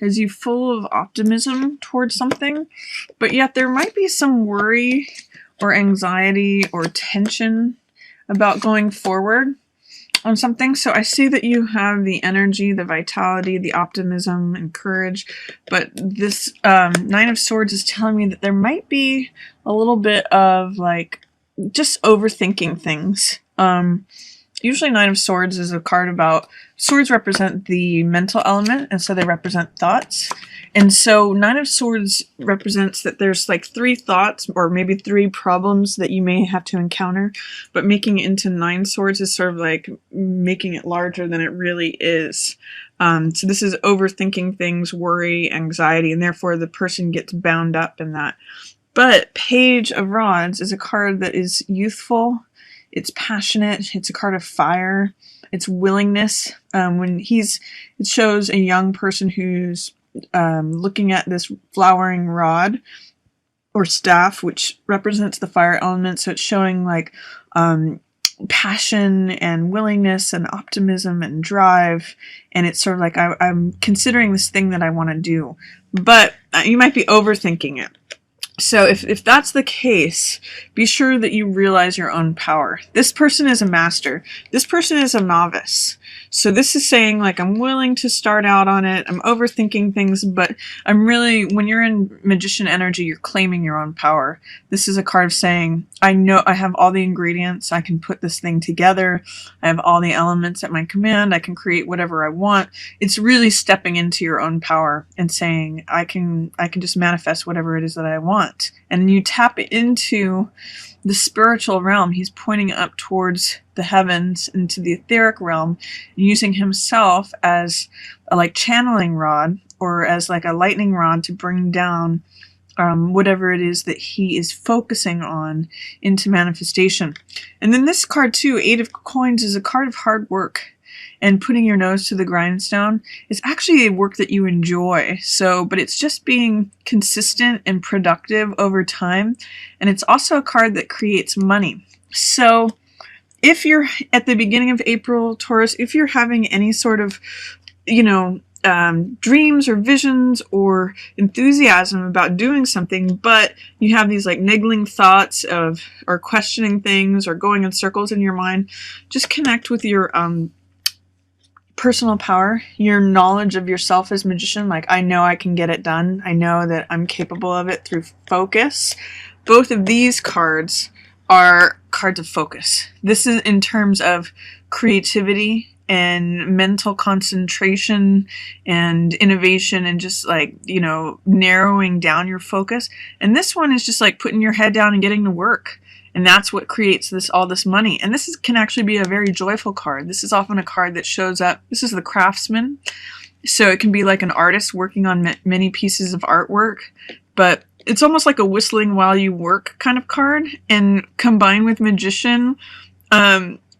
has you full of optimism towards something, but yet there might be some worry or anxiety or tension about going forward on something. So I see that you have the energy, the vitality, the optimism, and courage, but this Nine of Swords is telling me that there might be a little bit of like just overthinking things. Usually Nine of Swords is a card about, swords represent the mental element, and so they represent thoughts. And so Nine of Swords represents that there's like 3 thoughts or maybe 3 problems that you may have to encounter, but making it into 9 swords is sort of like making it larger than it really is. So this is overthinking things, worry, anxiety, and therefore the person gets bound up in that. But Page of Rods is a card that is youthful. It's passionate. It's a card of fire. It's willingness. It shows a young person who's looking at this flowering rod or staff, which represents the fire element. So it's showing like passion and willingness and optimism and drive. And it's sort of like, I'm considering this thing that I want to do. But you might be overthinking it. So if that's the case, be sure that you realize your own power. This person is a master. This person is a novice. So this is saying like, I'm willing to start out on it. I'm overthinking things, but I'm really, when you're in magician energy, you're claiming your own power. This is a card of saying, I know I have all the ingredients. I can put this thing together. I have all the elements at my command. I can create whatever I want. It's really stepping into your own power and saying, I can just manifest whatever it is that I want. And you tap into the spiritual realm. He's pointing up towards the heavens into the etheric realm, using himself as a like channeling rod or as like a lightning rod to bring down whatever it is that he is focusing on into manifestation. And then this card too, 8 of Coins, is a card of hard work and putting your nose to the grindstone. It's actually a work that you enjoy. So, but it's just being consistent and productive over time. And it's also a card that creates money. So if you're at the beginning of April, Taurus, if you're having any sort of, dreams or visions or enthusiasm about doing something, but you have these like niggling thoughts or questioning things or going in circles in your mind, just connect with your personal power, your knowledge of yourself as magician. Like, I know I can get it done. I know that I'm capable of it through focus. Both of these cards are cards of focus. This is in terms of creativity and mental concentration and innovation and just like, narrowing down your focus. And this one is just like putting your head down and getting to work. And that's what creates all this money. And this can actually be a very joyful card. This is often a card that shows up. This is the craftsman. So it can be like an artist working on many pieces of artwork, but it's almost like a whistling while you work kind of card. And combined with magician,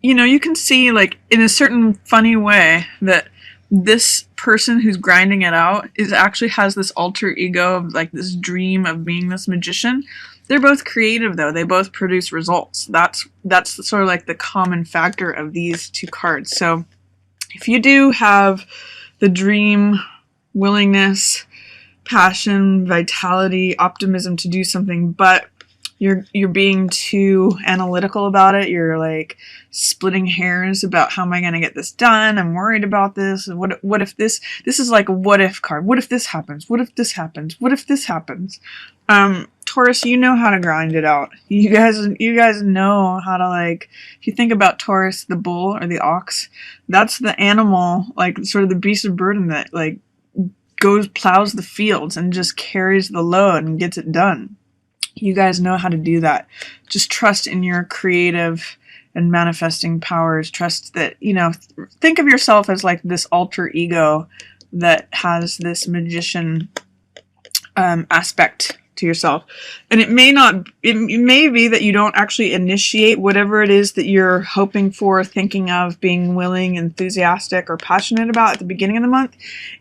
you can see like in a certain funny way that this person who's grinding it out actually has this alter ego of like this dream of being this magician. They're both creative though. They both produce results. That's sort of like the common factor of these 2 cards. So if you do have the dream, willingness, passion, vitality, optimism to do something, but you're being too analytical about it. You're like splitting hairs about how am I going to get this done? I'm worried about this. What if this is like a what if card. What if this happens? What if this happens? What if this happens? Taurus, you know how to grind it out. You guys know how to, like, if you think about Taurus, the bull or the ox, that's the animal, like sort of the beast of burden that like plows the fields and just carries the load and gets it done. You guys know how to do that. Just trust in your creative and manifesting powers. Trust that, think of yourself as like this alter ego that has this magician aspect to yourself. And it may be that you don't actually initiate whatever it is that you're hoping for, thinking of, being willing, enthusiastic, or passionate about at the beginning of the month.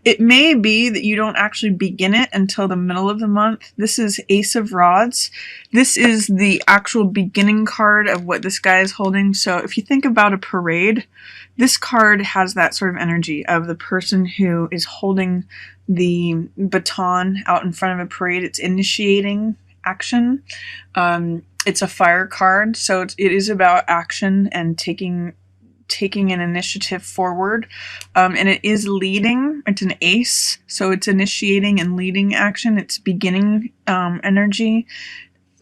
It may be that you don't actually begin it until the middle of the month. This is Ace of Rods. This is the actual beginning card of what this guy is holding. So if you think about a parade, this card has that sort of energy of the person who is holding the baton out in front of a parade. It's initiating action. It's a fire card, so it is about action and taking an initiative forward, and it is leading. It's an ace, so it's initiating and leading action. It's beginning energy.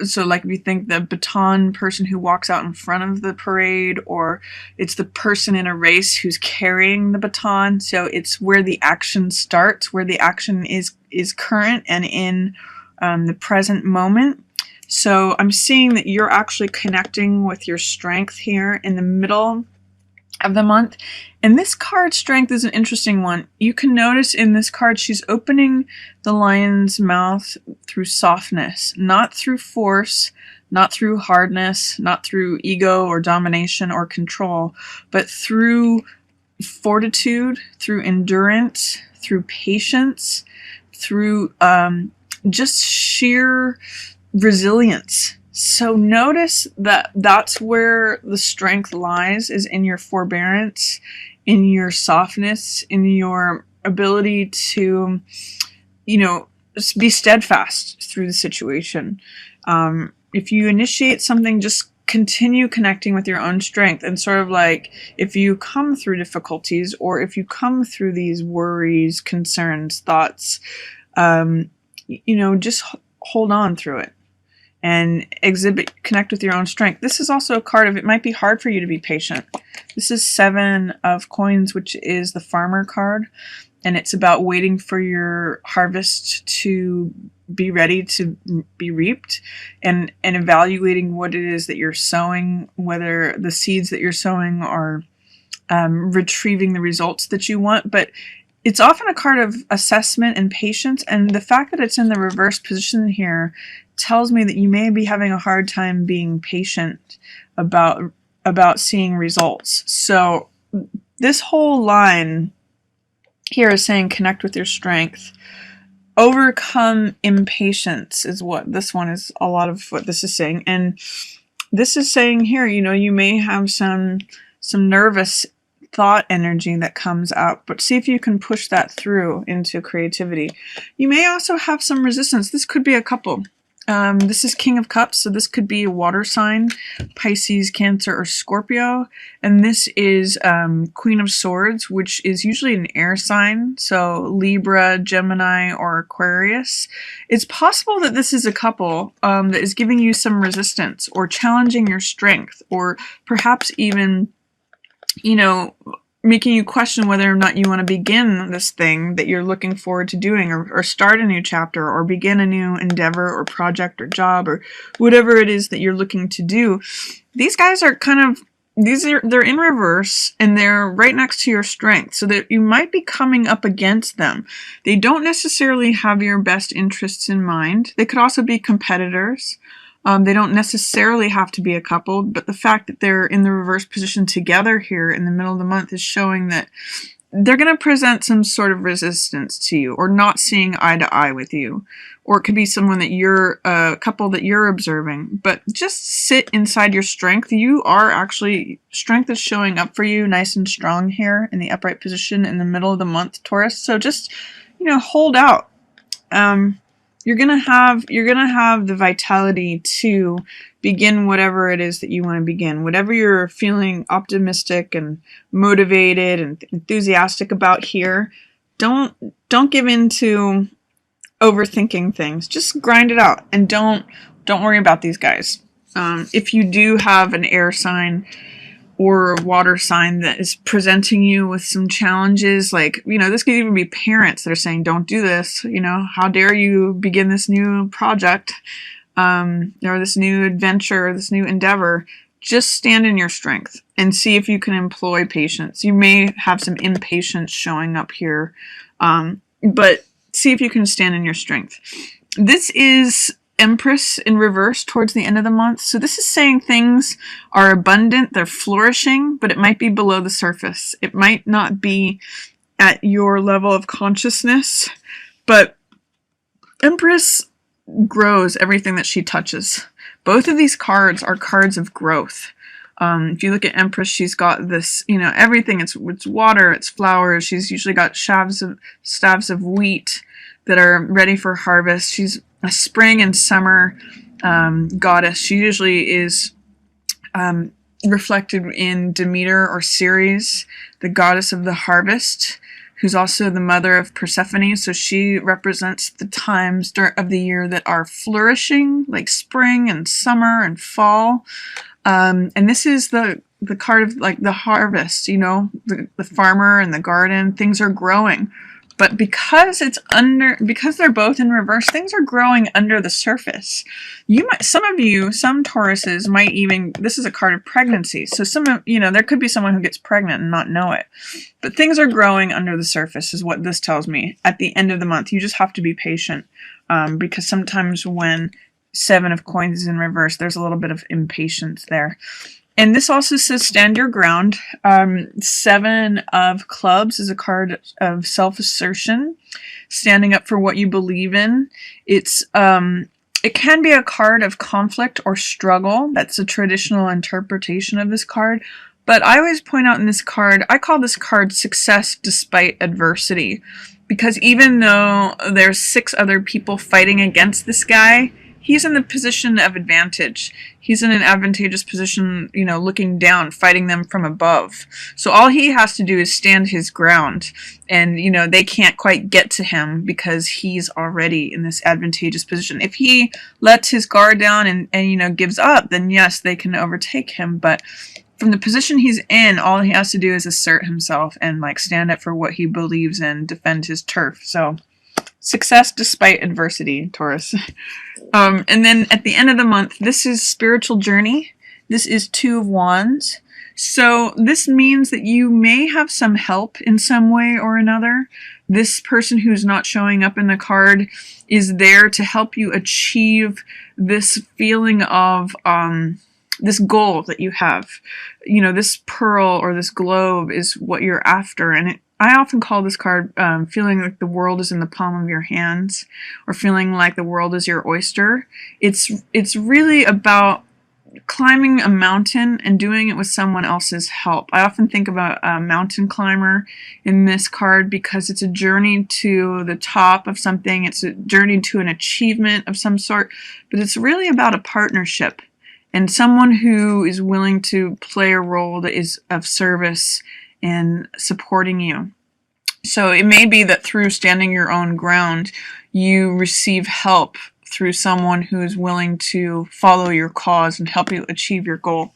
So like if you think the baton person who walks out in front of the parade, or it's the person in a race who's carrying the baton, so it's where the action starts, where the action is current and in the present moment. So I'm seeing that you're actually connecting with your strength here in the middle of the month. And this card, strength, is an interesting one. You can notice in this card she's opening the lion's mouth through softness, not through force, not through hardness, not through ego or domination or control, but through fortitude, through endurance, through patience, through just sheer resilience. So notice that that's where the strength lies, is in your forbearance, in your softness, in your ability to, be steadfast through the situation. If you initiate something, just continue connecting with your own strength, and sort of like if you come through difficulties, or if you come through these worries, concerns, thoughts, just hold on through it and connect with your own strength. This is also a card of, it might be hard for you to be patient. This is 7 of Coins, which is the farmer card, and it's about waiting for your harvest to be ready to be reaped, and evaluating what it is that you're sowing, whether the seeds that you're sowing are retrieving the results that you want. But it's often a card of assessment and patience, and the fact that it's in the reverse position here tells me that you may be having a hard time being patient about seeing results. So this whole line here is saying connect with your strength. Overcome impatience is what this one is, a lot of what this is saying. And this is saying here, you may have some nervous thought energy that comes up, but see if you can push that through into creativity. You may also have some resistance. This could be a couple. This is King of Cups, so this could be a water sign, Pisces, Cancer, or Scorpio. And this is Queen of Swords, which is usually an air sign, so Libra, Gemini, or Aquarius. It's possible that this is a couple that is giving you some resistance, or challenging your strength, or perhaps even, making you question whether or not you want to begin this thing that you're looking forward to doing, or start a new chapter, or begin a new endeavor or project or job, or whatever it is that you're looking to do. These guys are they're in reverse, and they're right next to your strength, so that you might be coming up against them. They don't necessarily have your best interests in mind. They could also be competitors. They don't necessarily have to be a couple, but the fact that they're in the reverse position together here in the middle of the month is showing that they're going to present some sort of resistance to you, or not seeing eye to eye with you. Or it could be someone that you're, a couple that you're observing. But just sit inside your strength. Strength is showing up for you nice and strong here in the upright position in the middle of the month, Taurus. So just, hold out. You're gonna have the vitality to begin whatever it is that you want to begin. Whatever you're feeling optimistic and motivated and enthusiastic about here, don't give in to overthinking things. Just grind it out, and don't worry about these guys. If you do have an air sign or a water sign that is presenting you with some challenges, like, this could even be parents that are saying, don't do this, how dare you begin this new project, or this new adventure, or this new endeavor. Just stand in your strength and see if you can employ patience. You may have some impatience showing up here, but see if you can stand in your strength. This is Empress in reverse towards the end of the month. So this is saying things are abundant, they're flourishing, but it might be below the surface. It might not be at your level of consciousness, but Empress grows everything that she touches. Both of these cards are cards of growth. If you look at Empress, she's got this, you know, everything. It's water, it's flowers. She's usually got staves of wheat that are ready for harvest. She's a spring and summer goddess. She usually is reflected in Demeter or Ceres, the goddess of the harvest, who's also the mother of Persephone. So she represents the times of the year that are flourishing, like spring and summer and fall. And this is the card of like the harvest, you know, the farmer and the garden. Things are growing. But because they're both in reverse, things are growing under the surface. Some Tauruses might even, this is a card of pregnancy. So there could be someone who gets pregnant and not know it. But things are growing under the surface is what this tells me. At the end of the month, you just have to be patient, because sometimes when Seven of Coins is in reverse, there's a little bit of impatience there. And this also says stand your ground. Seven of Clubs is a card of self-assertion, standing up for what you believe in. It can be a card of conflict or struggle. That's a traditional interpretation of this card. But I always point out in this card, I call this card success despite adversity. Because even though there's 6 other people fighting against this guy, he's in the position of advantage. He's in an advantageous position, you know, looking down, fighting them from above. So all he has to do is stand his ground. And, you know, they can't quite get to him because he's already in this advantageous position. If he lets his guard down and you know, gives up, then yes, they can overtake him. But from the position he's in, all he has to do is assert himself and, like, stand up for what he believes in, defend his turf. So success despite adversity, Taurus. And then at the end of the month, this is spiritual journey. This is 2 of Wands. So this means that you may have some help in some way or another. This person who's not showing up in the card is there to help you achieve this feeling of this goal that you have. You know, this pearl or this globe is what you're after. And I often call this card feeling like the world is in the palm of your hands, or feeling like the world is your oyster. It's really about climbing a mountain and doing it with someone else's help. I often think about a mountain climber in this card because it's a journey to the top of something. It's a journey to an achievement of some sort, but it's really about a partnership and someone who is willing to play a role that is of service and supporting you. So it may be that through standing your own ground, you receive help through someone who is willing to follow your cause and help you achieve your goal.